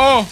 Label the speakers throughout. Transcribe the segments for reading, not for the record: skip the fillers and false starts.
Speaker 1: Oh!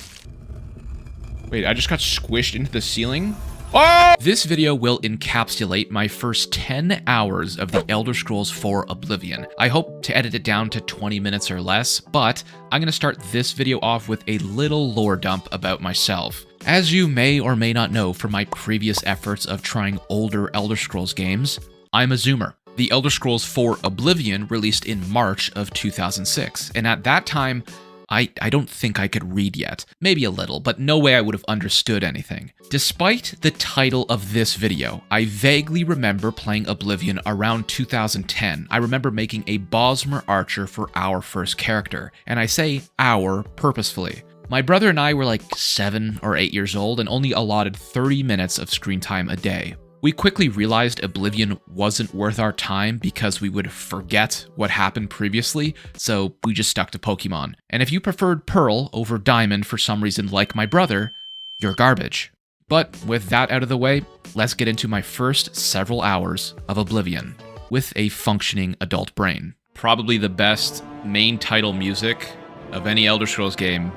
Speaker 1: Wait, I just got squished into the ceiling? Oh! This video will encapsulate my first 10 hours of the Elder Scrolls 4 Oblivion. I hope to edit it down to 20 minutes or less, but I'm gonna start this video off with a little lore dump about myself. As you may or may not know from my previous efforts of trying older Elder Scrolls games, I'm a Zoomer. The Elder Scrolls 4 Oblivion released in March of 2006, and at that time, I don't think I could read yet. Maybe a little, but no way I would have understood anything. Despite the title of this video, I vaguely remember playing Oblivion around 2010. I remember making a Bosmer Archer for our first character, and I say our purposefully. My brother and I were like 7 or 8 years old and only allotted 30 minutes of screen time a day. We quickly realized Oblivion wasn't worth our time because we would forget what happened previously, so we just stuck to Pokemon. And if you preferred Pearl over Diamond for some reason like my brother, you're garbage. But with that out of the way, let's get into my first several hours of Oblivion with a functioning adult brain. Probably the best main title music of any Elder Scrolls game,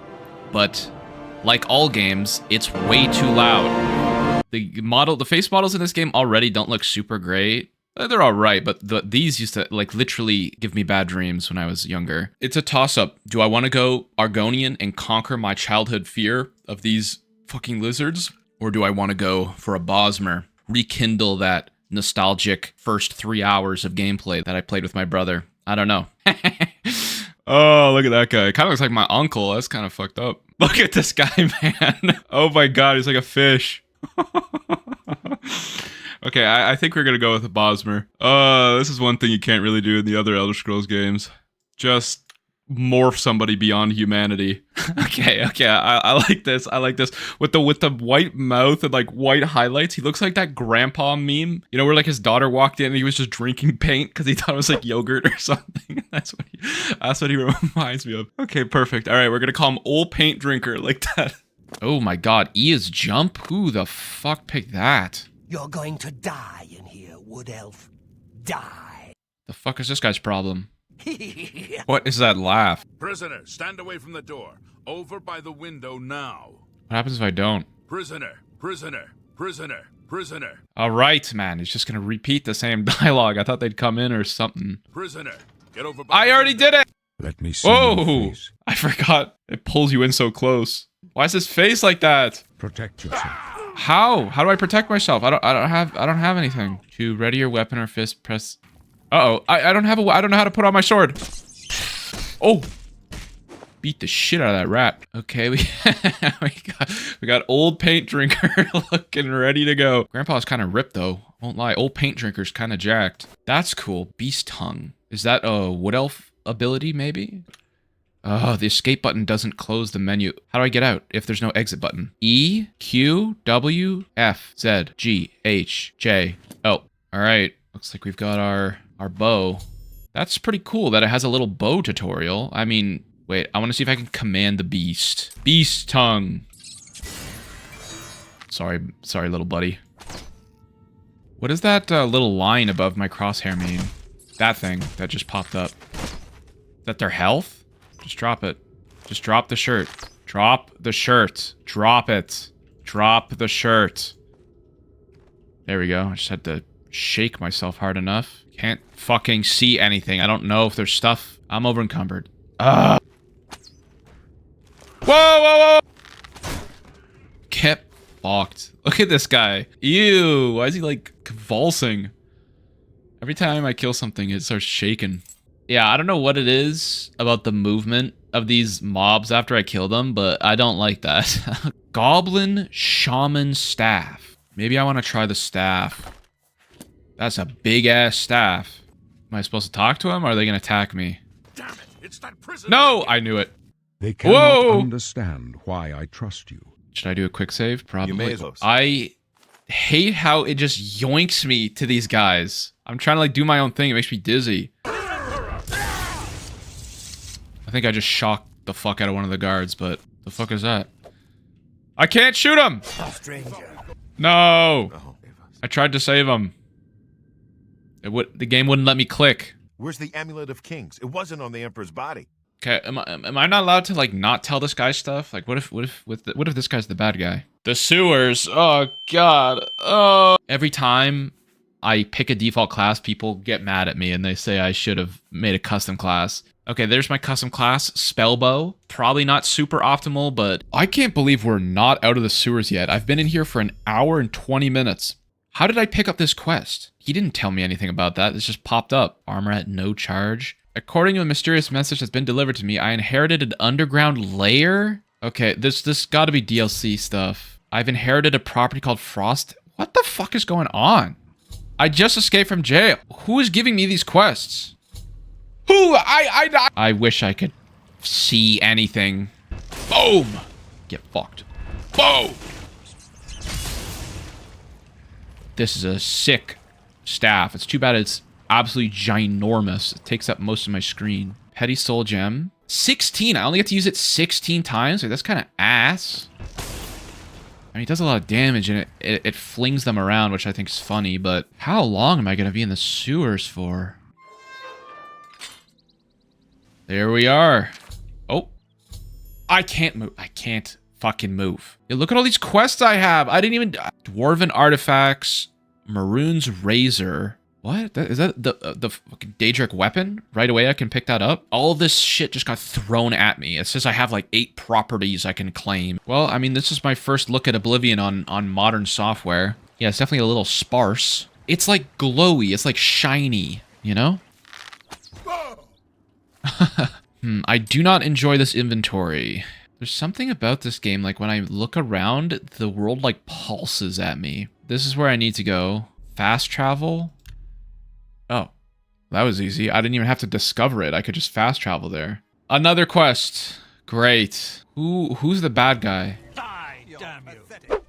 Speaker 1: but like all games, it's way too loud. The face models in this game already don't look super great. They're all right, but these used to like literally give me bad dreams when I was younger. It's a toss-up. Do I want to go Argonian and conquer my childhood fear of these fucking lizards? Or do I want to go for a Bosmer, rekindle that nostalgic first 3 hours of gameplay that I played with my brother? I don't know. Oh, look at that guy. Kind of looks like my uncle. That's kind of fucked up. Look at this guy, man. Oh my god, he's like a fish. Okay, I think we're gonna go with a Bosmer. This is one thing you can't really do in the other Elder Scrolls games. Just morph somebody beyond humanity. Okay, I like this. I like this. With the white mouth and like white highlights, he looks like that grandpa meme. You know, where like his daughter walked in and he was just drinking paint because he thought it was like yogurt or something. That's what he reminds me of. Okay, perfect. All right, we're gonna call him Old Paint Drinker like that. Oh my god, E is jump? Who the fuck picked that?
Speaker 2: You're going to die in here, Wood Elf. Die.
Speaker 1: The fuck is this guy's problem? What is that laugh?
Speaker 3: Prisoner, stand away from the door. Over by the window now.
Speaker 1: What happens if I don't?
Speaker 3: Prisoner, prisoner, prisoner, prisoner.
Speaker 1: Alright, man, he's just gonna repeat the same dialogue. I thought they'd come in or something.
Speaker 3: Prisoner, get over by
Speaker 1: I already did it!
Speaker 4: Let me see.
Speaker 1: Whoa! I forgot. It pulls you in so close. Why is his face like that?
Speaker 4: Protect yourself.
Speaker 1: How? How do I protect myself? I don't have anything. To ready your weapon or fist, press. Uh-oh. I don't know how to put on my sword. Oh. Beat the shit out of that rat. Okay, we got Old Paint Drinker looking ready to go. Grandpa's kind of ripped though. Won't lie. Old Paint Drinker's kind of jacked. That's cool. Beast Tongue. Is that a Wood Elf ability maybe? Oh, the escape button doesn't close the menu. How do I get out if there's no exit button? E, Q, W, F, Z, G, H, J, O. All right, looks like we've got our bow. That's pretty cool that it has a little bow tutorial. I mean, wait, I want to see if I can command the beast. Beast tongue. Sorry, little buddy. What does that little line above my crosshair mean? That thing that just popped up. Is that their health? Just drop it. Just drop the shirt. Drop the shirt. Drop it. Drop the shirt. There we go. I just had to shake myself hard enough. Can't fucking see anything. I don't know if there's stuff. I'm over encumbered. Whoa, whoa, whoa! Get fucked. Look at this guy. Ew. Why is he like convulsing? Every time I kill something, it starts shaking. Yeah, I don't know what it is about the movement of these mobs after I kill them, but I don't like that. Goblin Shaman Staff. Maybe I want to try the staff. That's a big-ass staff. Am I supposed to talk to him, or are they going to attack me?
Speaker 3: Damn it, it's that prisoner.
Speaker 1: No! I knew it.
Speaker 4: They cannot understand why I trust you.
Speaker 1: Should I do a quick save? Probably.
Speaker 5: You may as well.
Speaker 1: I hate how it just yoinks me to these guys. I'm trying to like do my own thing. It makes me dizzy. I think I just shocked the fuck out of one of the guards, but the fuck is that? I can't shoot him!
Speaker 2: Stranger.
Speaker 1: No! I tried to save him. The game wouldn't let me click.
Speaker 5: Where's the Amulet of Kings? It wasn't on the Emperor's body.
Speaker 1: Okay, am I not allowed to like not tell this guy stuff? Like, what if this guy's the bad guy? The sewers. Oh God. Oh. Every time I pick a default class, people get mad at me and they say I should have made a custom class. Okay, there's my custom class, Spellbow. Probably not super optimal, but I can't believe we're not out of the sewers yet. I've been in here for an hour and 20 minutes. How did I pick up this quest? He didn't tell me anything about that. This just popped up. Armor at no charge. According to a mysterious message that's been delivered to me, I inherited an underground lair? Okay, this gotta be DLC stuff. I've inherited a property called Frost. What the fuck is going on? I just escaped from jail. Who is giving me these quests? Who? I wish I could see anything. Boom! Get fucked. Boom! This is a sick staff. It's too bad it's absolutely ginormous. It takes up most of my screen. Petty Soul Gem. 16. I only get to use it 16 times. Like, that's kind of ass. I mean, it does a lot of damage, and it flings them around, which I think is funny, but how long am I going to be in the sewers for? There we are. Oh. I can't move. I can't fucking move. Yeah, look at all these quests I have. I didn't even... Dwarven Artifacts. Mehrunes Razor. What? Is that the fucking Daedric weapon? Right away I can pick that up? All this shit just got thrown at me. It says I have like 8 properties I can claim. Well, I mean, this is my first look at Oblivion on modern software. Yeah, it's definitely a little sparse. It's like glowy. It's like shiny, you know? I do not enjoy this inventory. There's something about this game, like when I look around, the world like pulses at me. This is where I need to go. Fast travel. Oh, that was easy. I didn't even have to discover it. I could just fast travel there. Another quest. Great. Who's the bad guy?
Speaker 2: Die, damn you.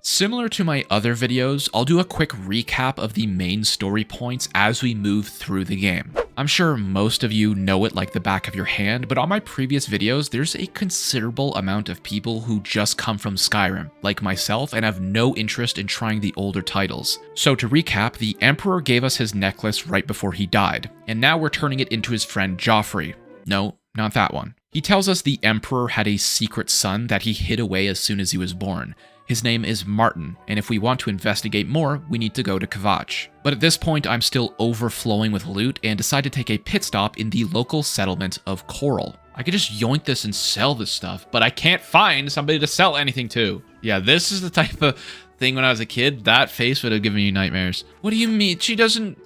Speaker 1: Similar to my other videos, I'll do a quick recap of the main story points as we move through the game. I'm sure most of you know it like the back of your hand, but on my previous videos, there's a considerable amount of people who just come from Skyrim, like myself, and have no interest in trying the older titles. So to recap, the Emperor gave us his necklace right before he died, and now we're turning it into his friend Joffrey. No, not that one. He tells us the Emperor had a secret son that he hid away as soon as he was born. His name is Martin, and if we want to investigate more, we need to go to Kvatch. But at this point, I'm still overflowing with loot and decide to take a pit stop in the local settlement of Chorrol. I could just yoink this and sell this stuff, but I can't find somebody to sell anything to. Yeah, this is the type of thing when I was a kid, that face would have given you nightmares. What do you mean? She doesn't...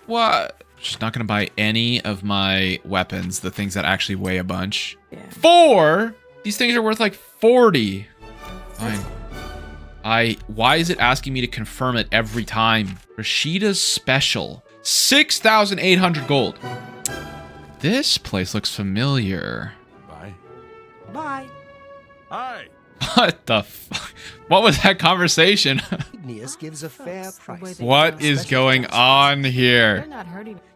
Speaker 1: What? She's not gonna buy any of my weapons, the things that actually weigh a bunch. Yeah. 4? These things are worth like 40. Fine. Why is it asking me to confirm it every time? Rashida's special. 6,800 gold. This place looks familiar.
Speaker 3: Bye.
Speaker 2: Bye.
Speaker 3: Hi.
Speaker 1: What the fuck? What was that conversation?
Speaker 2: Igneous gives a fair price.
Speaker 1: What is going on here?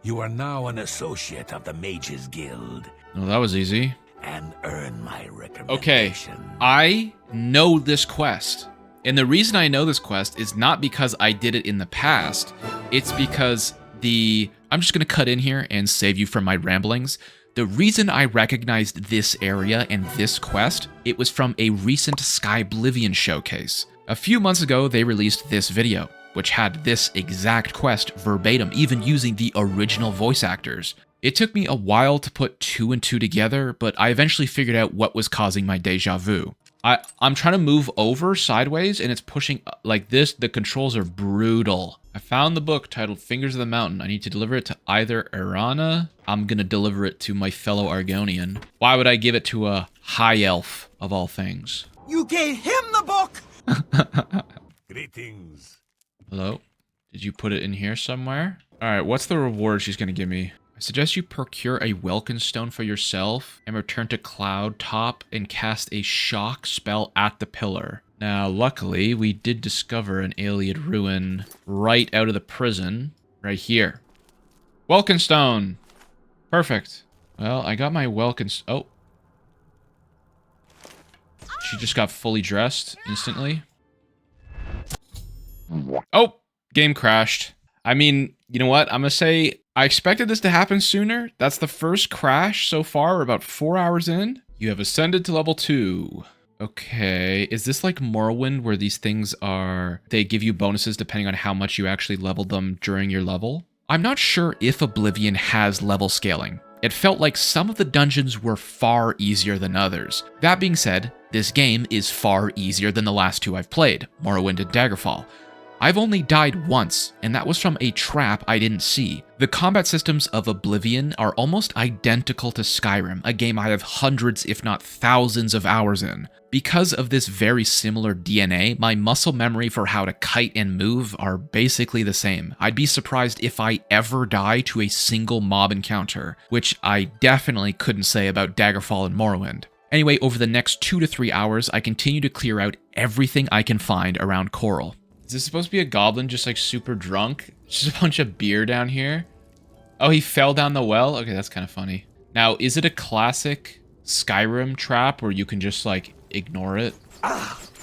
Speaker 2: You are now an associate of the Mages Guild
Speaker 1: Oh, that was easy.
Speaker 2: and earn my recommendation.
Speaker 1: Okay, I know this quest. And the reason I know this quest is not because I did it in the past. It's because I'm just going to cut in here and save you from my ramblings. The reason I recognized this area and this quest, it was from a recent Skyblivion showcase. A few months ago, they released this video, which had this exact quest verbatim, even using the original voice actors. It took me a while to put 2 and 2 together, but I eventually figured out what was causing my deja vu. I'm trying to move over sideways and it's pushing like this. The controls are brutal. I found the book titled Fingers of the Mountain. I need to deliver it to either Erana. I'm going to deliver it to my fellow Argonian. Why would I give it to a high elf of all things?
Speaker 2: You gave him the book!
Speaker 3: Greetings.
Speaker 1: Hello? Did you put it in here somewhere? All right, what's the reward she's going to give me? I suggest you procure a Welkin Stone for yourself and return to Cloud Top and cast a shock spell at the pillar. Now, luckily, we did discover an Ayleid ruin right out of the prison, right here. Welkin Stone! Perfect. Well, I got my Welkin... Oh. She just got fully dressed instantly. Oh! Game crashed. I mean, you know what? I'm gonna say I expected this to happen sooner. That's the first crash so far. We're about 4 hours in. You have ascended to level 2. Okay, is this like Morrowind where these things are... They give you bonuses depending on how much you actually leveled them during your level? I'm not sure if Oblivion has level scaling. It felt like some of the dungeons were far easier than others. That being said, this game is far easier than the last 2 I've played, Morrowind and Daggerfall. I've only died once, and that was from a trap I didn't see. The combat systems of Oblivion are almost identical to Skyrim, a game I have hundreds if not thousands of hours in. Because of this very similar DNA, my muscle memory for how to kite and move are basically the same. I'd be surprised if I ever die to a single mob encounter, which I definitely couldn't say about Daggerfall and Morrowind. Anyway, over the next 2 to 3 hours, I continue to clear out everything I can find around Chorrol. Is this supposed to be a goblin just like super drunk? Just a bunch of beer down here? Oh, he fell down the well? Okay, that's kind of funny. Now, is it a classic Skyrim trap where you can just like ignore it?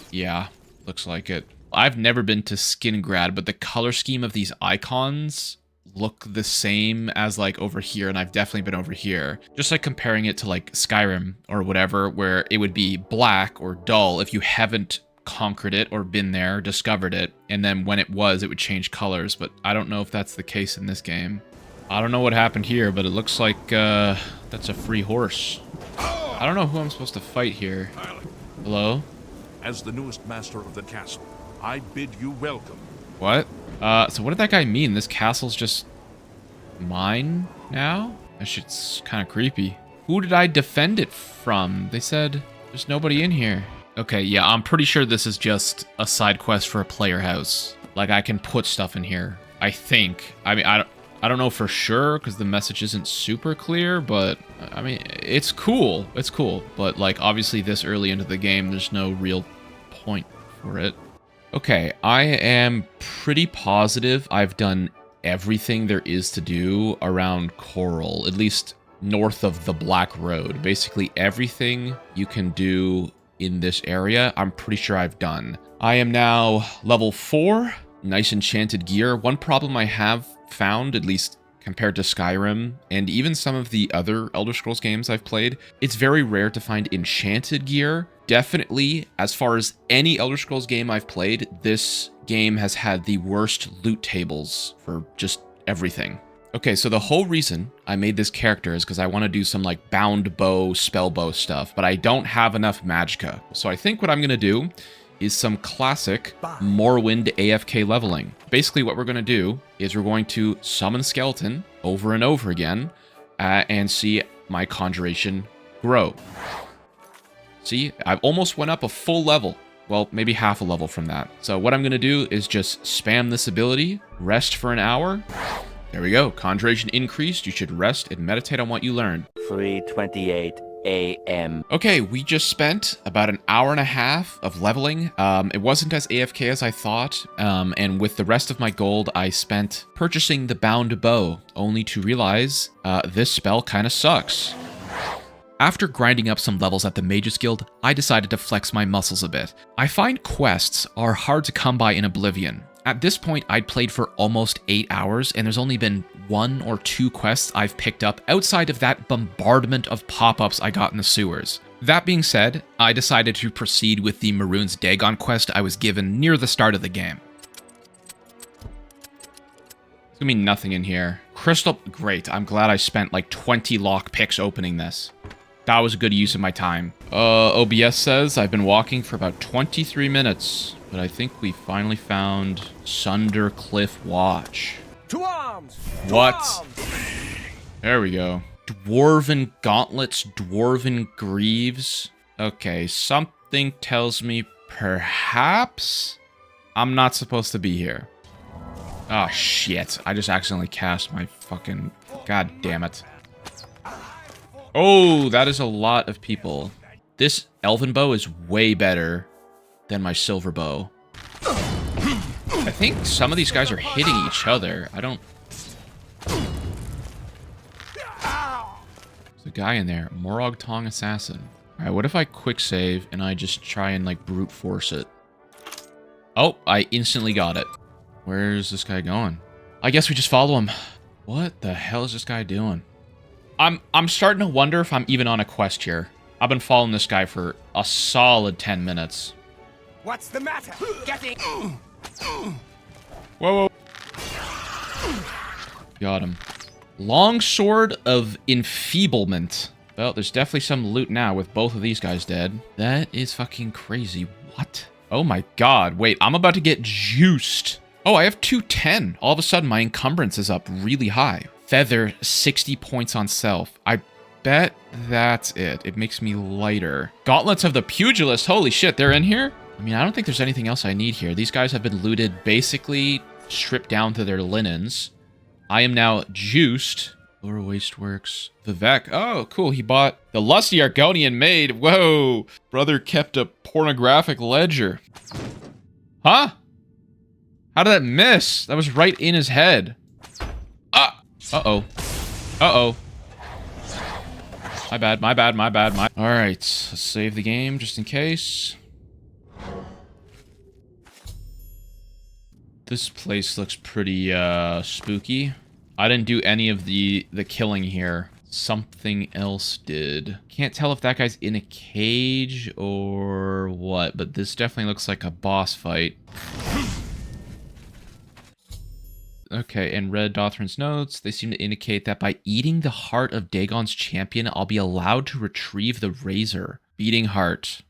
Speaker 1: Yeah, looks like it. I've never been to Skingrad, but the color scheme of these icons look the same as like over here, and I've definitely been over here. Just like comparing it to like Skyrim or whatever, where it would be black or dull if you haven't conquered it or been there, discovered it, and then when it would change colors, but I don't know if that's the case in this game. I don't know what happened here, but it looks like that's a free horse. I don't know who I'm supposed to fight here. Hello?
Speaker 3: As the newest master of the castle, I bid you welcome.
Speaker 1: What? So what did that guy mean? This castle's just mine now? That shit's kind of creepy. Who did I defend it from? They said there's nobody in here. Okay, yeah, I'm pretty sure this is just a side quest for a player house. Like, I can put stuff in here, I think. I mean, I don't know for sure, because the message isn't super clear, but, I mean, it's cool. It's cool. But, like, obviously this early into the game, there's no real point for it. Okay, I am pretty positive I've done everything there is to do around Chorrol, at least north of the Black Road. Basically, everything you can do in this area, I'm pretty sure I've done. I am now level 4, nice enchanted gear. One problem I have found, at least compared to Skyrim, and even some of the other Elder Scrolls games I've played, it's very rare to find enchanted gear. Definitely, as far as any Elder Scrolls game I've played, this game has had the worst loot tables for just everything. Okay, so the whole reason I made this character is because I want to do some like bound bow, spell bow stuff, but I don't have enough magicka. So I think what I'm going to do is some classic Morrowind AFK leveling. Basically what we're going to do is we're going to summon skeleton over and over again and see my conjuration grow. See, I've almost went up a full level. Well, maybe half a level from that. So what I'm going to do is just spam this ability, rest for an hour. There we go. Conjuration increased. You should rest and meditate on what you learned.
Speaker 5: 3:28 a.m.
Speaker 1: Okay, we just spent about an hour and a half of leveling. It wasn't as AFK as I thought, and with the rest of my gold, I spent purchasing the bound bow, only to realize this spell kind of sucks. After grinding up some levels at the Mages Guild, I decided to flex my muscles a bit. I find quests are hard to come by in Oblivion. At this point, I'd played for almost 8 hours, and there's only been 1 or 2 quests I've picked up outside of that bombardment of pop-ups I got in the sewers. That being said, I decided to proceed with the Mehrunes Dagon quest I was given near the start of the game. There's gonna be nothing in here. Crystal, great. I'm glad I spent like 20 lockpicks opening this. That was a good use of my time. OBS says I've been walking for about 23 minutes, but I think we finally found Sundercliff Watch.
Speaker 2: To arms! To
Speaker 1: What?
Speaker 2: arms!
Speaker 1: There we go. Dwarven gauntlets, dwarven greaves. Okay, something tells me perhaps I'm not supposed to be here. Oh, shit. I just accidentally cast my fucking... God damn it. Oh, that is a lot of people. This elven bow is way better than my silver bow. I think some of these guys are hitting each other. I don't... There's a guy in there. Morag Tong Assassin. Alright, what if I quick save and I just try and like brute force it? Oh, I instantly got it. Where's this guy going? I guess we just follow him. What the hell is this guy doing? I'm starting to wonder if I'm even on a quest here. I've been following this guy for a solid 10 minutes.
Speaker 2: What's the matter? Getting...
Speaker 1: Whoa, whoa. Got him. Longsword of Enfeeblement. Well, there's definitely some loot now with both of these guys dead. That is fucking crazy. What? Oh my god. Wait, I'm about to get juiced. Oh, I have 210. All of a sudden, my encumbrance is up really high. Feather, 60 points on self. I bet that's it. It makes me lighter. Gauntlets of the Pugilist. Holy shit, they're in here? I mean, I don't think there's anything else I need here. These guys have been looted, basically stripped down to their linens. I am now juiced. Lower Wasteworks. Vivek. Oh, cool. He bought the Lusty Argonian Maid. Whoa. Brother kept a pornographic ledger. Huh? How did that miss? That was right in his head. Ah. Uh-oh. Uh-oh. My bad, my bad, my bad, my... Alright, let's save the game just in case. This place looks pretty, spooky. I didn't do any of the killing here. Something else did. Can't tell if that guy's in a cage or what, but this definitely looks like a boss fight. Okay, and read Dothran's notes. They seem to indicate that by eating the heart of Dagon's champion, I'll be allowed to retrieve the razor. Beating heart.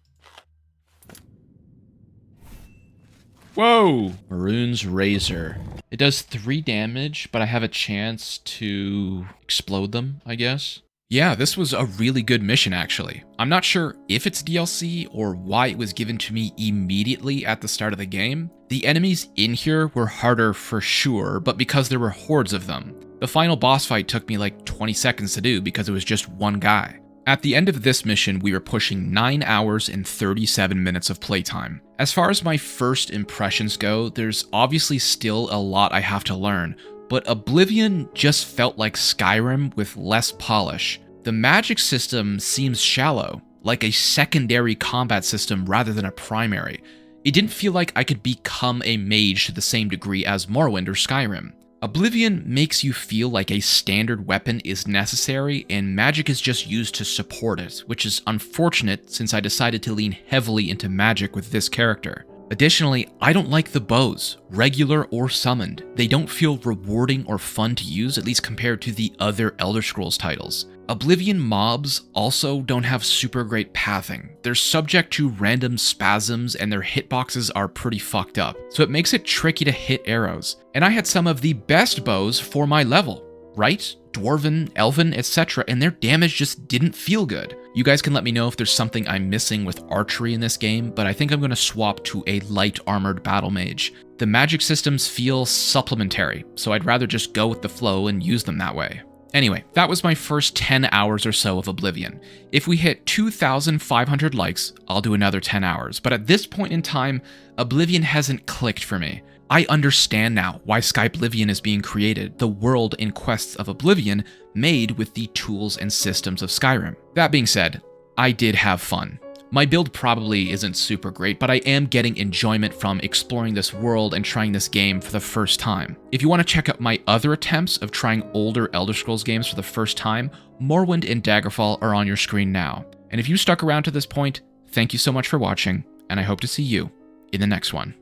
Speaker 1: Whoa! Mehrunes Razor. It does 3 damage, but I have a chance to explode them, I guess. Yeah, this was a really good mission, actually. I'm not sure if it's DLC or why it was given to me immediately at the start of the game. The enemies in here were harder for sure, but because there were hordes of them. The final boss fight took me like 20 seconds to do because it was just one guy. At the end of this mission, we were pushing 9 hours and 37 minutes of playtime. As far as my first impressions go, there's obviously still a lot I have to learn, but Oblivion just felt like Skyrim with less polish. The magic system seems shallow, like a secondary combat system rather than a primary. It didn't feel like I could become a mage to the same degree as Morrowind or Skyrim. Oblivion makes you feel like a standard weapon is necessary and magic is just used to support it, which is unfortunate since I decided to lean heavily into magic with this character. Additionally, I don't like the bows, regular or summoned. They don't feel rewarding or fun to use, at least compared to the other Elder Scrolls titles. Oblivion mobs also don't have super great pathing. They're subject to random spasms and their hitboxes are pretty fucked up, so it makes it tricky to hit arrows. And I had some of the best bows for my level, right? Dwarven, Elven, etc., and their damage just didn't feel good. You guys can let me know if there's something I'm missing with archery in this game, but I think I'm going to swap to a light armored battle mage. The magic systems feel supplementary, so I'd rather just go with the flow and use them that way. Anyway, that was my first 10 hours or so of Oblivion. If we hit 2,500 likes, I'll do another 10 hours, but at this point in time, Oblivion hasn't clicked for me. I understand now why Skyblivion is being created, the world and quests of Oblivion made with the tools and systems of Skyrim. That being said, I did have fun. My build probably isn't super great, but I am getting enjoyment from exploring this world and trying this game for the first time. If you want to check out my other attempts of trying older Elder Scrolls games for the first time, Morrowind and Daggerfall are on your screen now. And if you stuck around to this point, thank you so much for watching, and I hope to see you in the next one.